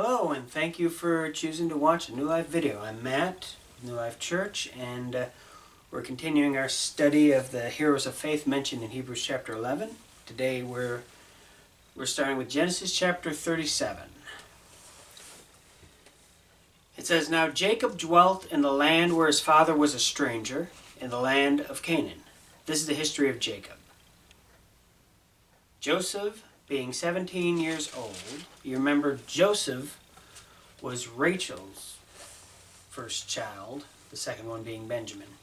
Hello, and thank you for choosing to watch a New Life video. I'm Matt, New Life Church, and we're continuing our study of the heroes of faith mentioned in Hebrews chapter 11. Today we're starting with Genesis chapter 37. It says, "Now Jacob dwelt in the land where his father was a stranger, in the land of Canaan." This is the history of Jacob. Joseph, being 17 years old, you remember Joseph was Rachel's first child, the second one being Benjamin,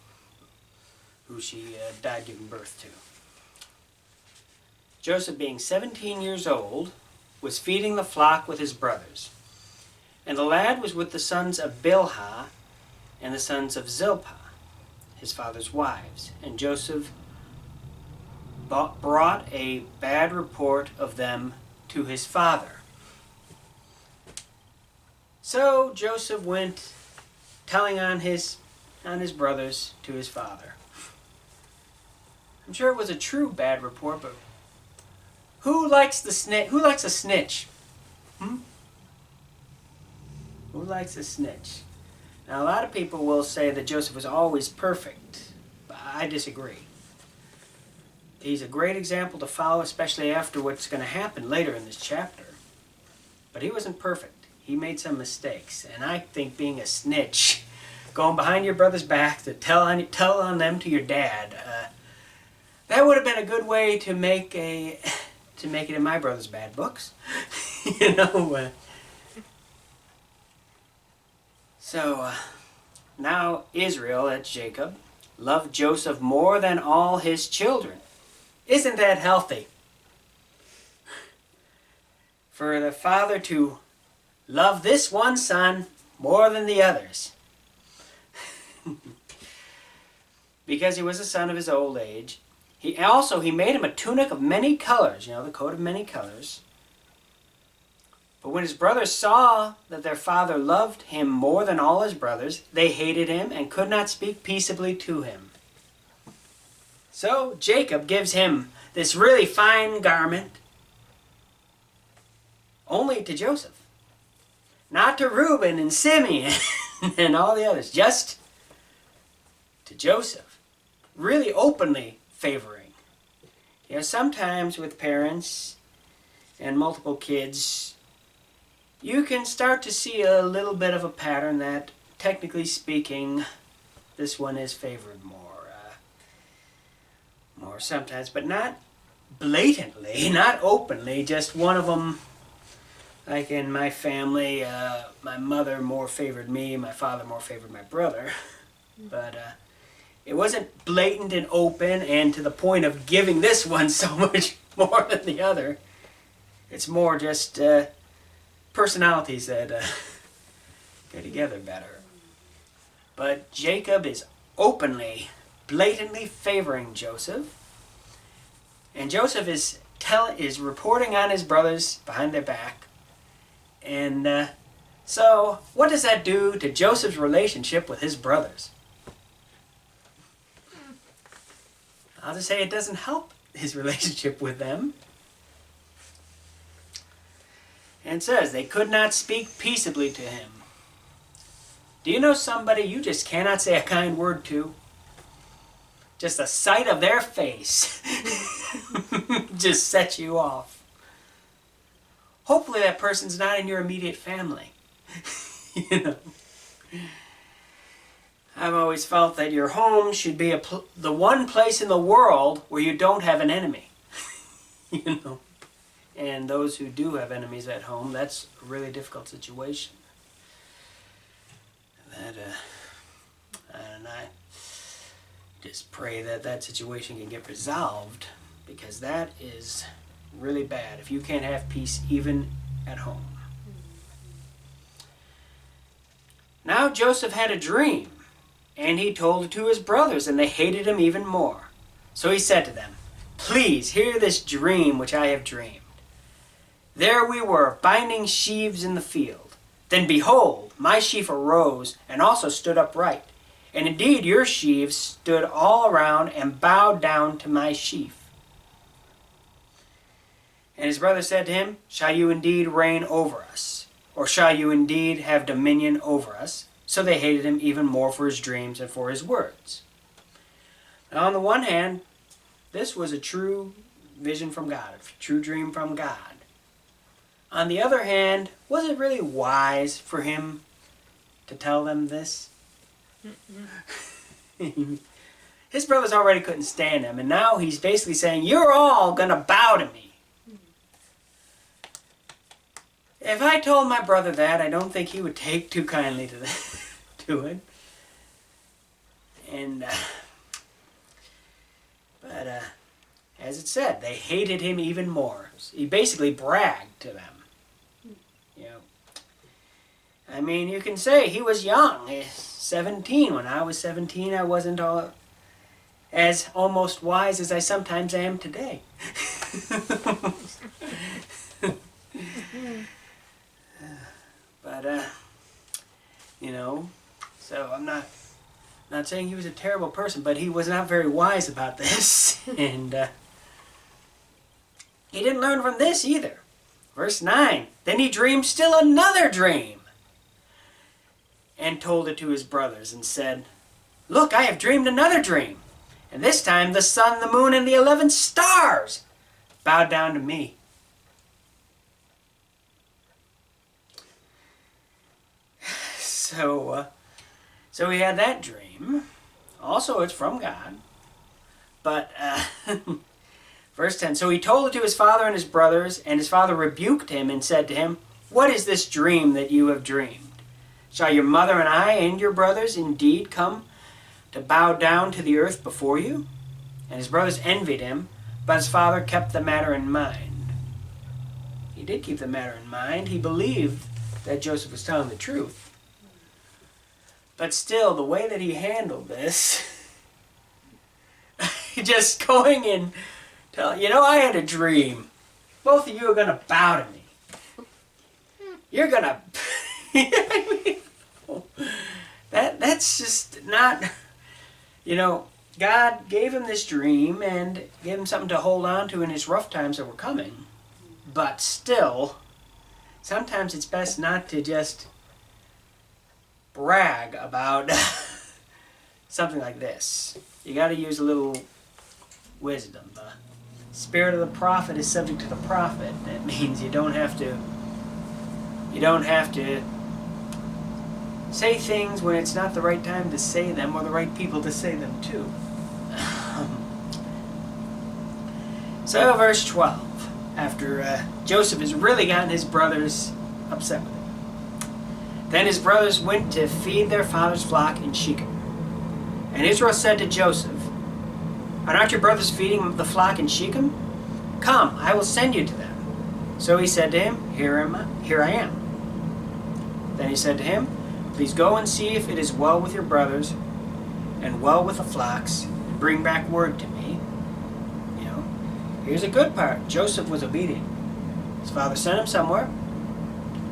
who she died giving birth to. Joseph, being 17 years old, was feeding the flock with his brothers. And the lad was with the sons of Bilhah and the sons of Zilpah, his father's wives. And Joseph brought a bad report of them to his father. So Joseph went telling on his brothers to his father. I'm sure it was a true bad report, but who likes a snitch? Who likes a snitch? Who likes a snitch? Now, a lot of people will say that Joseph was always perfect, but I disagree. He's a great example to follow, especially after what's going to happen later in this chapter. But he wasn't perfect. He made some mistakes. And I think being a snitch, going behind your brother's back to tell on them to your dad, that would have been a good way to make it in my brother's bad books. So now Israel, that's Jacob, loved Joseph more than all his children. Isn't that healthy? For the father to love this one son more than the others. Because he was a son of his old age. He made him a tunic of many colors, the coat of many colors. But when his brothers saw that their father loved him more than all his brothers, they hated him and could not speak peaceably to him. So Jacob gives him this really fine garment only to Joseph. Not to Reuben and Simeon and all the others, just to Joseph. Really openly favoring. Sometimes with parents and multiple kids, you can start to see a little bit of a pattern that, technically speaking, this one is favored more sometimes, but not blatantly, not openly. Just one of them, like in my family, my mother more favored me, my father more favored my brother. But it wasn't blatant and open and to the point of giving this one so much more than the other. It's more just personalities that go together better. But Jacob is openly, blatantly favoring Joseph. And Joseph is reporting on his brothers behind their back. And so what does that do to Joseph's relationship with his brothers? I'll just say it doesn't help his relationship with them. And it says, they could not speak peaceably to him. Do you know somebody you just cannot say a kind word to? Just the sight of their face just sets you off. Hopefully that person's not in your immediate family. I've always felt that your home should be the one place in the world where you don't have an enemy. And those who do have enemies at home, that's a really difficult situation. And I just pray that situation can get resolved, because that is really bad if you can't have peace even at home. Now Joseph had a dream, and he told it to his brothers, and they hated him even more. So he said to them, "Please hear this dream which I have dreamed. There we were, binding sheaves in the field. Then behold, my sheaf arose and also stood upright. And indeed your sheaves stood all around and bowed down to my sheaf. And his brother said to him, Shall you indeed reign over us? Or shall you indeed have dominion over us? So they hated him even more for his dreams and for his words. Now, on the one hand, this was a true vision from God, a true dream from God. On the other hand, was it really wise for him to tell them this? His brothers already couldn't stand him, and now he's basically saying, you're all going to bow to me. If I told my brother that, I don't think he would take too kindly to it. And, but as it said, they hated him even more. He basically bragged to them. You know, I mean, you can say he was young, 17. When I was 17, I wasn't as almost wise as I sometimes am today. But, you know, so I'm not saying he was a terrible person, but he was not very wise about this. And he didn't learn from this either. Verse 9, then he dreamed still another dream and told it to his brothers and said, look, I have dreamed another dream. And this time the sun, the moon, and the 11 stars bowed down to me. So he had that dream. Also, it's from God. But, verse 10, so he told it to his father and his brothers, and his father rebuked him and said to him, what is this dream that you have dreamed? Shall your mother and I and your brothers indeed come to bow down to the earth before you? And his brothers envied him, but his father kept the matter in mind. He did keep the matter in mind. He believed that Joseph was telling the truth. But still, the way that he handled this, just going and telling, you know, I had a dream. Both of you are going to bow to me. You're going to... That's just not... You know, God gave him this dream and gave him something to hold on to in his rough times that were coming. But still, sometimes it's best not to just brag about something like this. You got to use a little wisdom. The spirit of the prophet is subject to the prophet. That means you don't have to say things when it's not the right time to say them or the right people to say them to. So verse 12, after Joseph has really gotten his brothers upset with him. Then his brothers went to feed their father's flock in Shechem. And Israel said to Joseph, are not your brothers feeding the flock in Shechem? Come, I will send you to them. So he said to him, Here I am. Then he said to him, please go and see if it is well with your brothers and well with the flocks, and bring back word to me. You know, here's a good part. Joseph was obedient. His father sent him somewhere.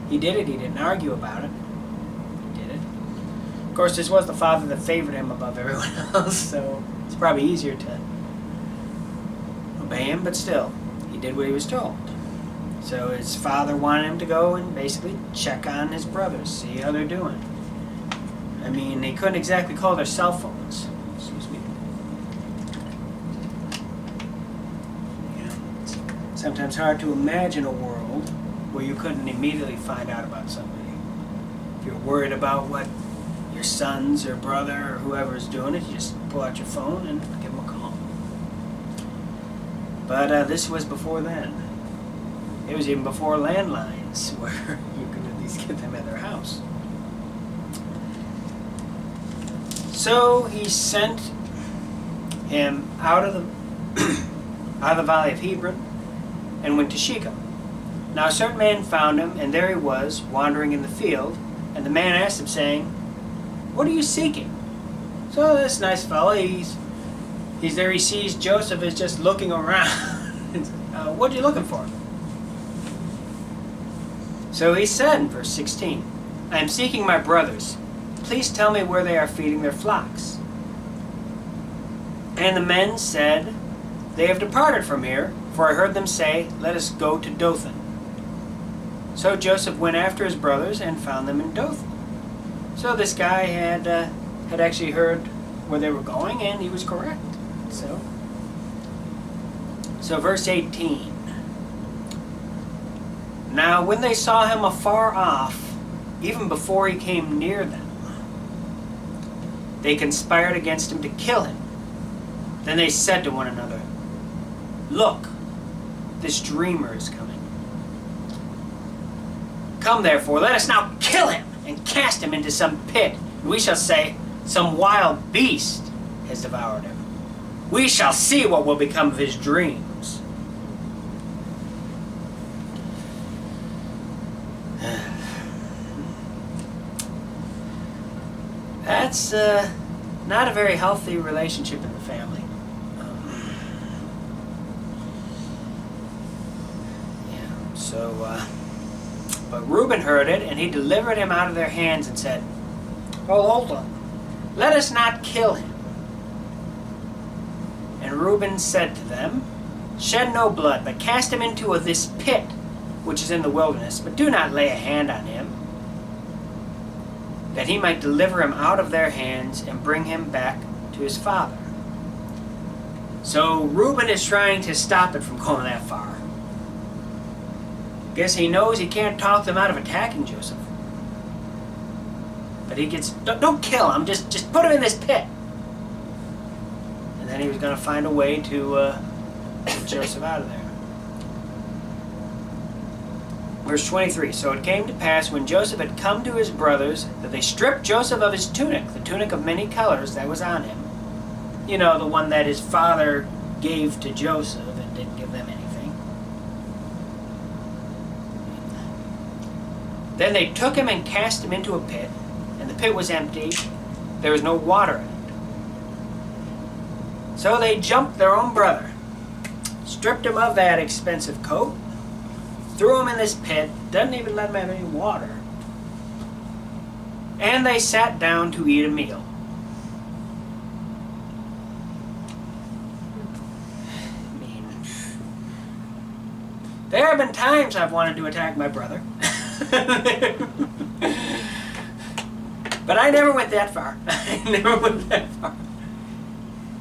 He did it. He didn't argue about it. He did it. Of course, this was the father that favored him above everyone else, so it's probably easier to obey him, but still, he did what he was told. So his father wanted him to go and basically check on his brothers, see how they're doing. I mean, they couldn't exactly call their cell phones. Excuse me. You know, it's sometimes hard to imagine a world where you couldn't immediately find out about somebody. If you're worried about what your sons or brother or whoever's doing it, you just pull out your phone and give them a call. But this was before then. It was even before landlines, where you could at least get them at their house. So he sent him out of the valley of Hebron and went to Shechem. Now a certain man found him, and there he was, wandering in the field. And the man asked him, saying, what are you seeking? So this nice fellow, he's there, he sees Joseph is just looking around. What are you looking for? So he said in verse 16, I am seeking my brothers. Please tell me where they are feeding their flocks. And the men said, they have departed from here, for I heard them say, let us go to Dothan. So Joseph went after his brothers and found them in Dothan. So this guy had actually heard where they were going, and he was correct. So verse 18. Now when they saw him afar off, even before he came near them, they conspired against him to kill him. Then they said to one another, "Look, this dreamer is coming. Come therefore, let us now kill him and cast him into some pit. And we shall say, some wild beast has devoured him. We shall see what will become of his dreams." That's not a very healthy relationship in the family. But Reuben heard it, and he delivered him out of their hands and said, "Oh, hold on. Let us not kill him." And Reuben said to them, "Shed no blood, but cast him into this pit, which is in the wilderness, but do not lay a hand on him, that he might deliver him out of their hands and bring him back to his father." So Reuben is trying to stop it from going that far. Guess he knows he can't talk them out of attacking Joseph. But he gets, don't kill him, just put him in this pit. And then he was going to find a way to get Joseph out of there. Verse 23, so it came to pass when Joseph had come to his brothers that they stripped Joseph of his tunic, the tunic of many colors that was on him. You know, the one that his father gave to Joseph and didn't give them anything. Then they took him and cast him into a pit, and the pit was empty. There was no water in it. So they jumped their own brother, stripped him of that expensive coat, threw him in this pit, doesn't even let him have any water, and they sat down to eat a meal. I mean, there have been times I've wanted to attack my brother. But I never went that far.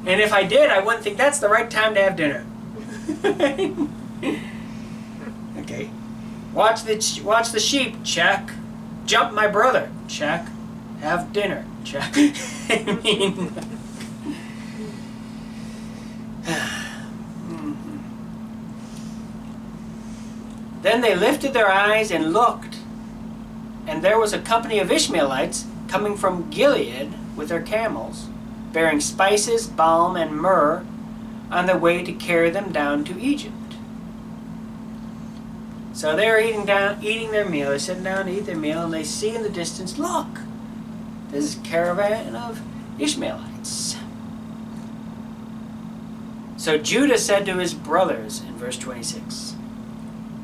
And if I did, I wouldn't think that's the right time to have dinner. Okay. Watch the sheep. Check. Jump my brother. Check. Have dinner. Check. I mean. Then they lifted their eyes and looked, and there was a company of Ishmaelites coming from Gilead with their camels, bearing spices, balm, and myrrh, on their way to carry them down to Egypt. So they're eating their meal. They're sitting down to eat their meal, and they see in the distance, look, this is a caravan of Ishmaelites. So Judah said to his brothers in verse 26,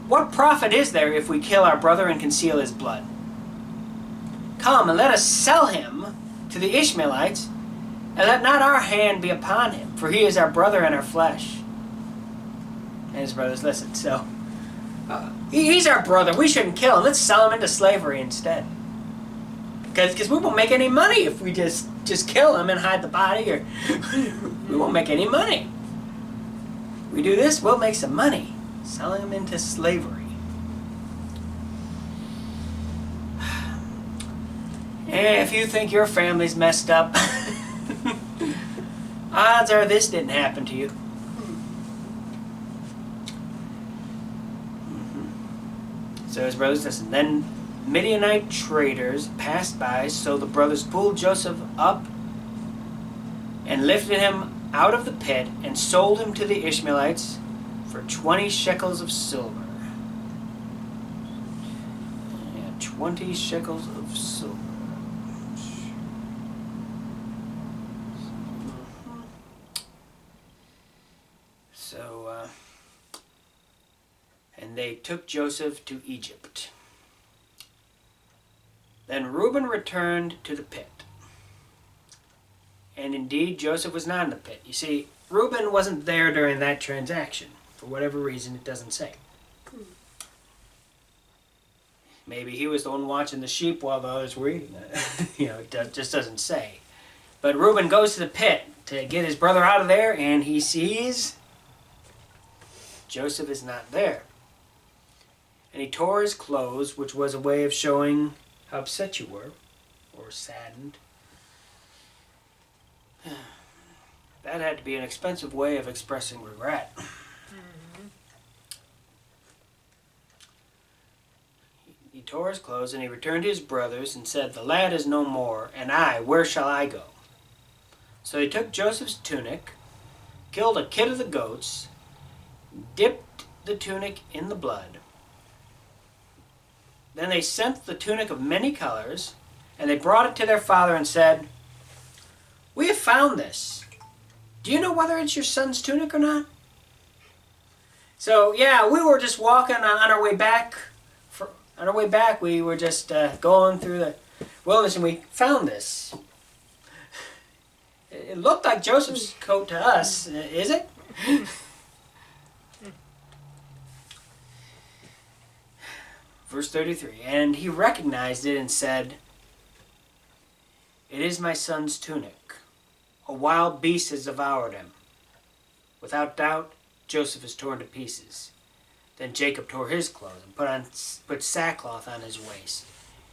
"What profit is there if we kill our brother and conceal his blood? Come and let us sell him to the Ishmaelites, and let not our hand be upon him, for he is our brother and our flesh." And his brothers listened. So, he's our brother. We shouldn't kill him. Let's sell him into slavery instead. Because we won't make any money if we just kill him and hide the body. Or we won't make any money. If we do this, we'll make some money. Selling them into slavery. And if you think your family's messed up, odds are this didn't happen to you. So his brothers listened. Then Midianite traders passed by, so the brothers pulled Joseph up and lifted him out of the pit and sold him to the Ishmaelites for 20 shekels of silver. Yeah, 20 shekels of silver. So, and they took Joseph to Egypt. Then Reuben returned to the pit. And indeed, Joseph was not in the pit. You see, Reuben wasn't there during that transaction. For whatever reason, it doesn't say. Maybe he was the one watching the sheep while the others were eating it. It just doesn't say. But Reuben goes to the pit to get his brother out of there, and he sees Joseph is not there. And he tore his clothes, which was a way of showing how upset you were, or saddened. That had to be an expensive way of expressing regret. He tore his clothes, and he returned to his brothers and said, "The lad is no more, and I, where shall I go?" So they took Joseph's tunic, killed a kid of the goats, dipped the tunic in the blood. Then they sent the tunic of many colors, and they brought it to their father and said, "We have found this. Do you know whether it's your son's tunic or not?" So, yeah, we were just walking on our way back. On our way back, we were just going through the wilderness, and we found this. It looked like Joseph's coat to us. Is it? Verse 33, and he recognized it and said, "It is my son's tunic. A wild beast has devoured him." Without doubt, Joseph is torn to pieces. Then Jacob tore his clothes and put sackcloth on his waist,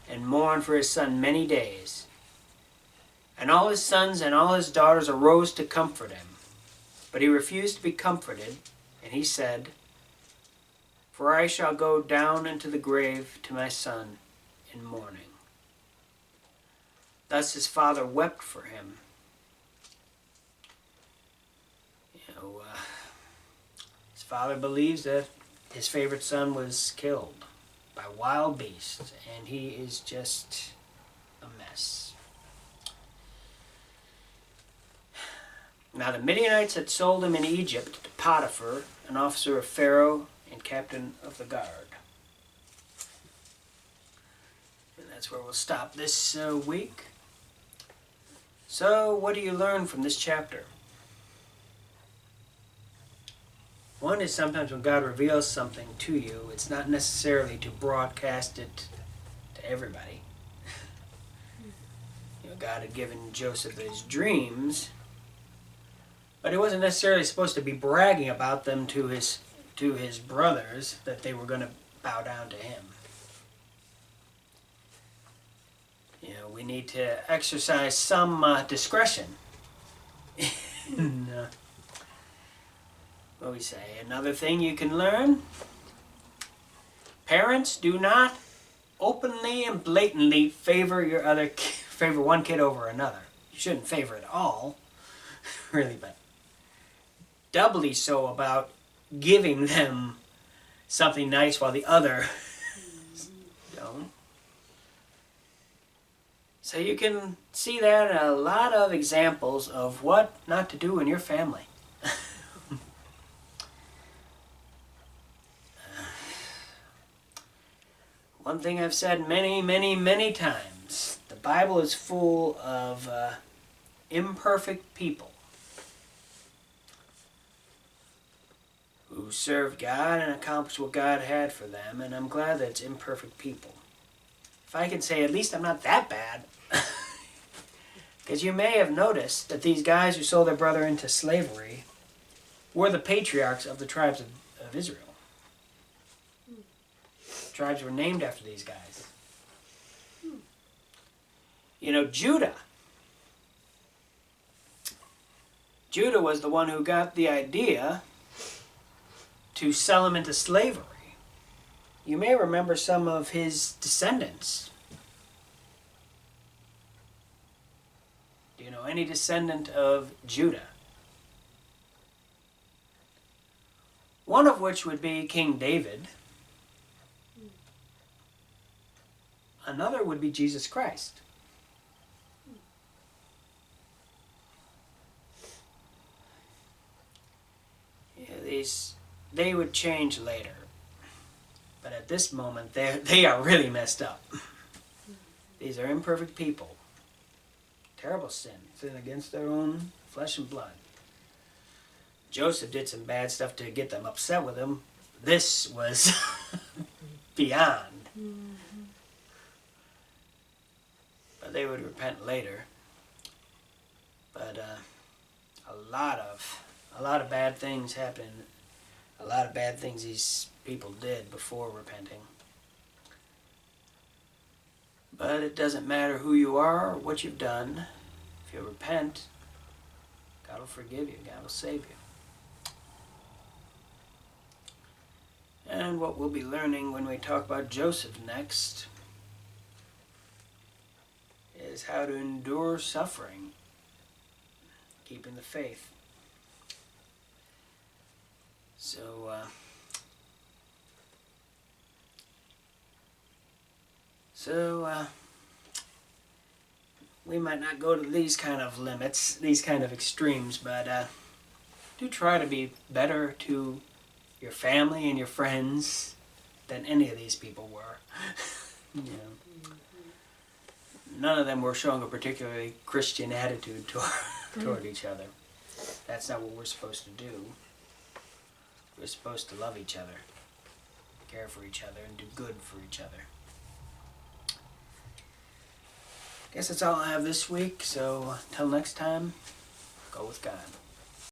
and mourned for his son many days. And all his sons and all his daughters arose to comfort him. But he refused to be comforted, and he said, "For I shall go down into the grave to my son in mourning." Thus his father wept for him. His father believes that his favorite son was killed by wild beasts, and he is just a mess. Now the Midianites had sold him in Egypt to Potiphar, an officer of Pharaoh and captain of the guard. And that's where we'll stop this week. So, what do you learn from this chapter? One is sometimes when God reveals something to you, it's not necessarily to broadcast it to everybody. God had given Joseph his dreams, but he wasn't necessarily supposed to be bragging about them to his brothers, that they were going to bow down to him. We need to exercise some discretion. What we say? Another thing you can learn: parents, do not openly and blatantly favor one kid over another. You shouldn't favor it all, really, but doubly so about giving them something nice while the other don't. So you can see that in a lot of examples of what not to do in your family. One thing I've said many, many, many times, the Bible is full of imperfect people who served God and accomplished what God had for them, and I'm glad that it's imperfect people. If I can say, at least I'm not that bad. Because you may have noticed that these guys who sold their brother into slavery were the patriarchs of the tribes of Israel. Tribes were named after these guys. Judah. Judah was the one who got the idea to sell him into slavery. You may remember some of his descendants. Do you know any descendant of Judah? One of which would be King David. Another would be Jesus Christ. They would change later. But at this moment, they are really messed up. These are imperfect people. Terrible sin against their own flesh and blood. Joseph did some bad stuff to get them upset with him. This was beyond. they would repent later. But a lot of bad things happened. A lot of bad things these people did before repenting. But it doesn't matter who you are or what you've done. If you repent, God will forgive you. God will save you. And what we'll be learning when we talk about Joseph next is how to endure suffering, keeping the faith. So we might not go to these kind of limits, these kind of extremes, but do try to be better to your family and your friends than any of these people were. You know, none of them were showing a particularly Christian attitude toward each other. That's not what we're supposed to do. We're supposed to love each other, care for each other, and do good for each other. Guess that's all I have this week, so until next time, go with God.